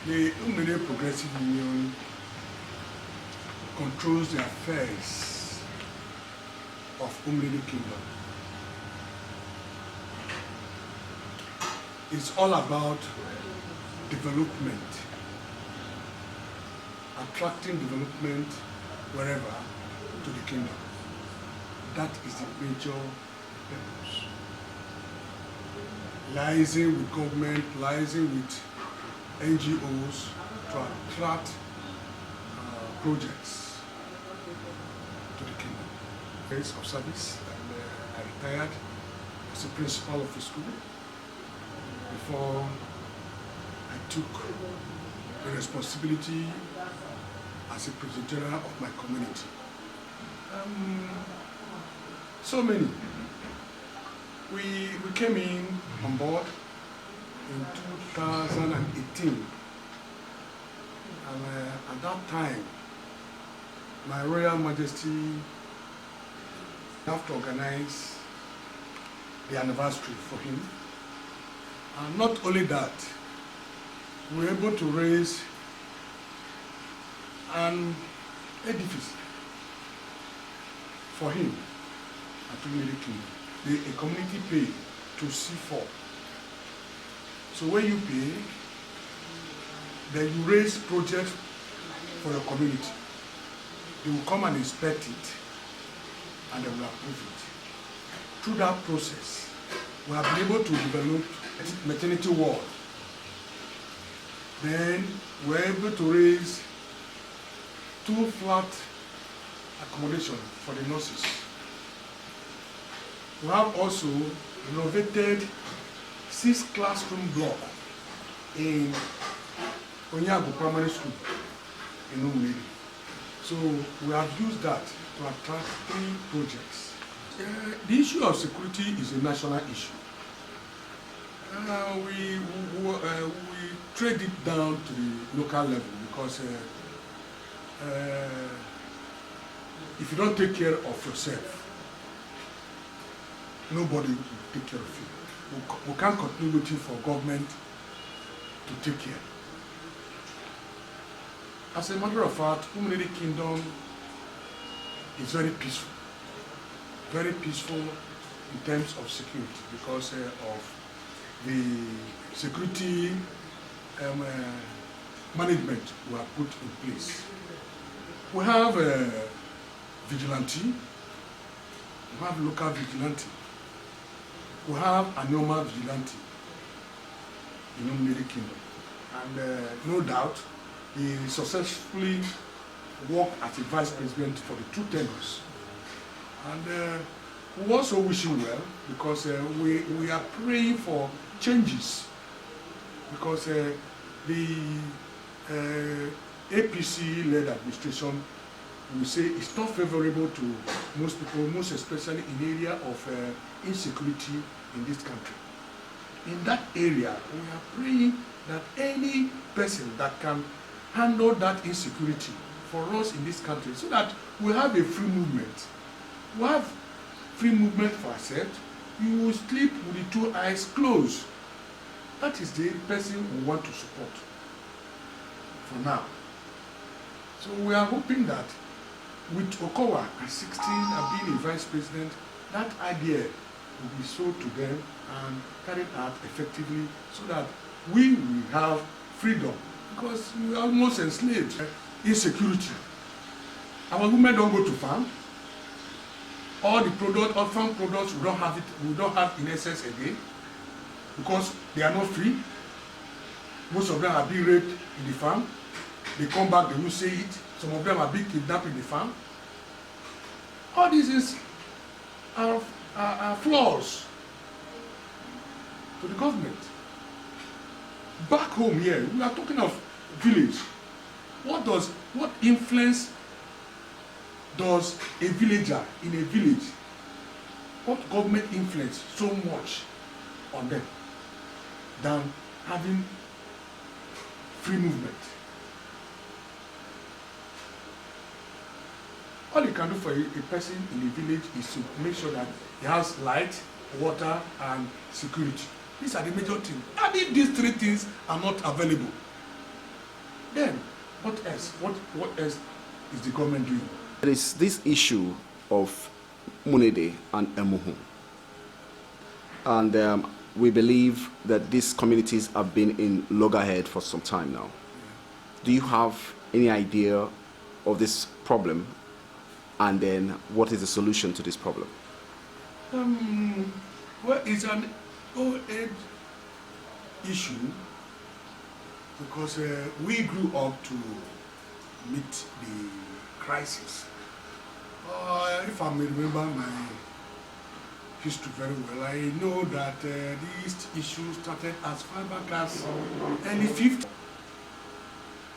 The Umunede Progressive Union controls the affairs of Umunede Kingdom. It's all about development, attracting development wherever to the kingdom. That is the major purpose. Liaising with government, liaising with NGOs to attract projects to the kingdom. Years of service, and I retired as a principal of a school before I took the responsibility as a president general of my community. So many. We came in on board in 2018, and at that time, my Royal Majesty have to organize the anniversary for him. And not only that, we were able to raise an edifice for him at Umunede Kingdom. A community pay to C4. So when you pay, then you raise projects for your community. They will come and inspect it, and they will approve it. Through that process, we have been able to develop a maternity ward. Then we were able to raise 2 flat accommodation for the nurses. We have also renovated 6 classroom blocks in Onyago Primary School in Umunede. So we have used that to attract 3 projects. The issue of security is a national issue. We trade it down to the local level because if you don't take care of yourself, nobody will take care of you. We can't continue waiting for government to take care. As a matter of fact, Umunede Kingdom is very peaceful. Very peaceful in terms of security because of the security management we have put in place. We have vigilante, we have local vigilante, we have a normal vigilante in Umunede Kingdom. And no doubt, he successfully worked as a vice president for the 2 tenures. And we also wish him well because we are praying for changes because the APC-led administration, we say, is not favorable to most people, most especially in area of insecurity in this country. In that area, we are praying that any person that can handle that insecurity for us in this country so that we have a free movement. We have free movement for ourselves. You will sleep with the 2 eyes closed. That is the person we want to support for now. So we are hoping that with Okowa at 16 and being a vice president, that idea will be sold to them and carried out effectively so that we will have freedom because we are almost enslaved. Insecurity. Our women don't go to farm. All the products, all farm products, we don't have in excess again because they are not free. Most of them are being raped in the farm. They come back, they will say it. Some of them are being kidnapped in the farm. All these are flaws to the government. Back home here, we are talking of village. What influence does a villager in a village, what government influence so much on them than having free movement? All you can do for a person in a village is to make sure that he has light, water, and security. These are the major things. And if these 3 things are not available, Then, what else? What else is the government doing? There is this issue of Umunede and Emuhu. And we believe that these communities have been in loggerhead for some time now. Do you have any idea of this problem? And then what is the solution to this problem? Well, it's an old-age issue because we grew up to meet the crisis. If I may remember my history very well, I know that these issues started as far back as early 50s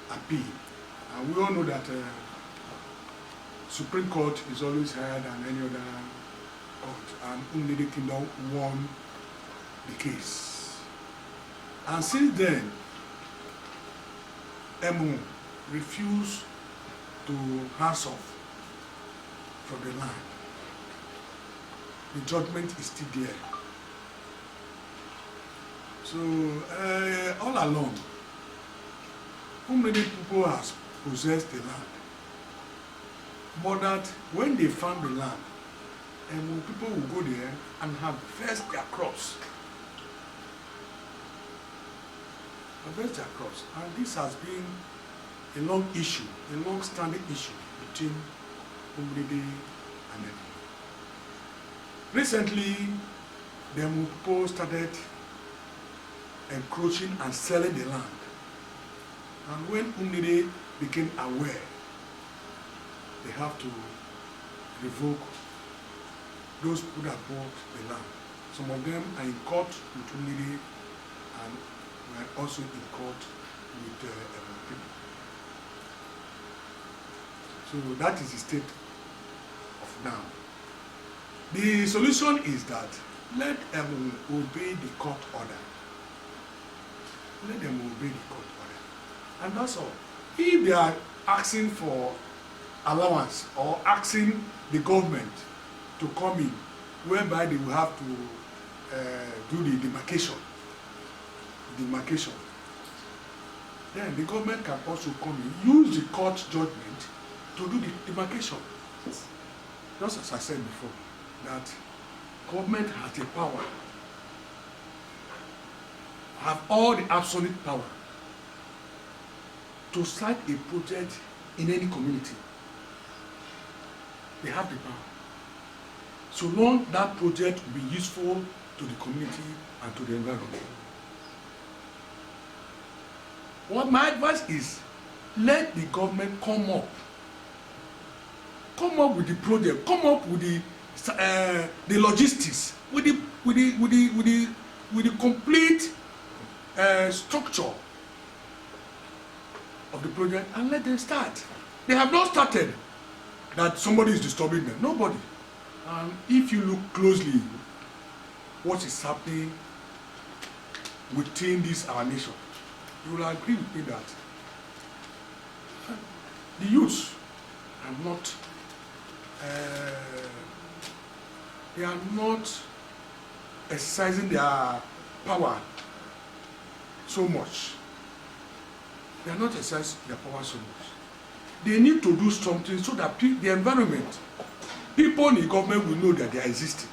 appeal. And we all know that Supreme Court is always higher than any other court, and Umunede Kingdom won the case. And since then, Emu refused to hands off from the land. The judgment is still there. So all along, Umunede people has possessed the land. But that when they found the land, and people will go there and harvest their crops. Harvest their crops. And this has been a long issue, a long-standing issue between Umunede and Emu. Recently, the Emu people started encroaching and selling the land. And when Umunede became aware, they have to revoke those people that bought the land. Some of them are in court with Umunede and were also in court with people. So that is the state of now. The solution is that let them obey the court order. Let them obey the court order. And that's all. If they are asking for allowance or asking the government to come in, whereby they will have to do the demarcation, then the government can also come in, use the court judgment to do the demarcation. Just as I said before, that government has the power, have all the absolute power to start a project in any community. They have the power. So long that project will be useful to the community and to the environment. What my advice is, let the government come up with the project, come up with the logistics, with the complete structure of the project, and let them start. They have not started. That somebody is disturbing them. Nobody. And if you look closely, what is happening within this our nation, you will agree with me that the youth are not they are not exercising their power so much. They are not exercising their power so much. They need to do something so that the environment, people in the government will know that they are existing.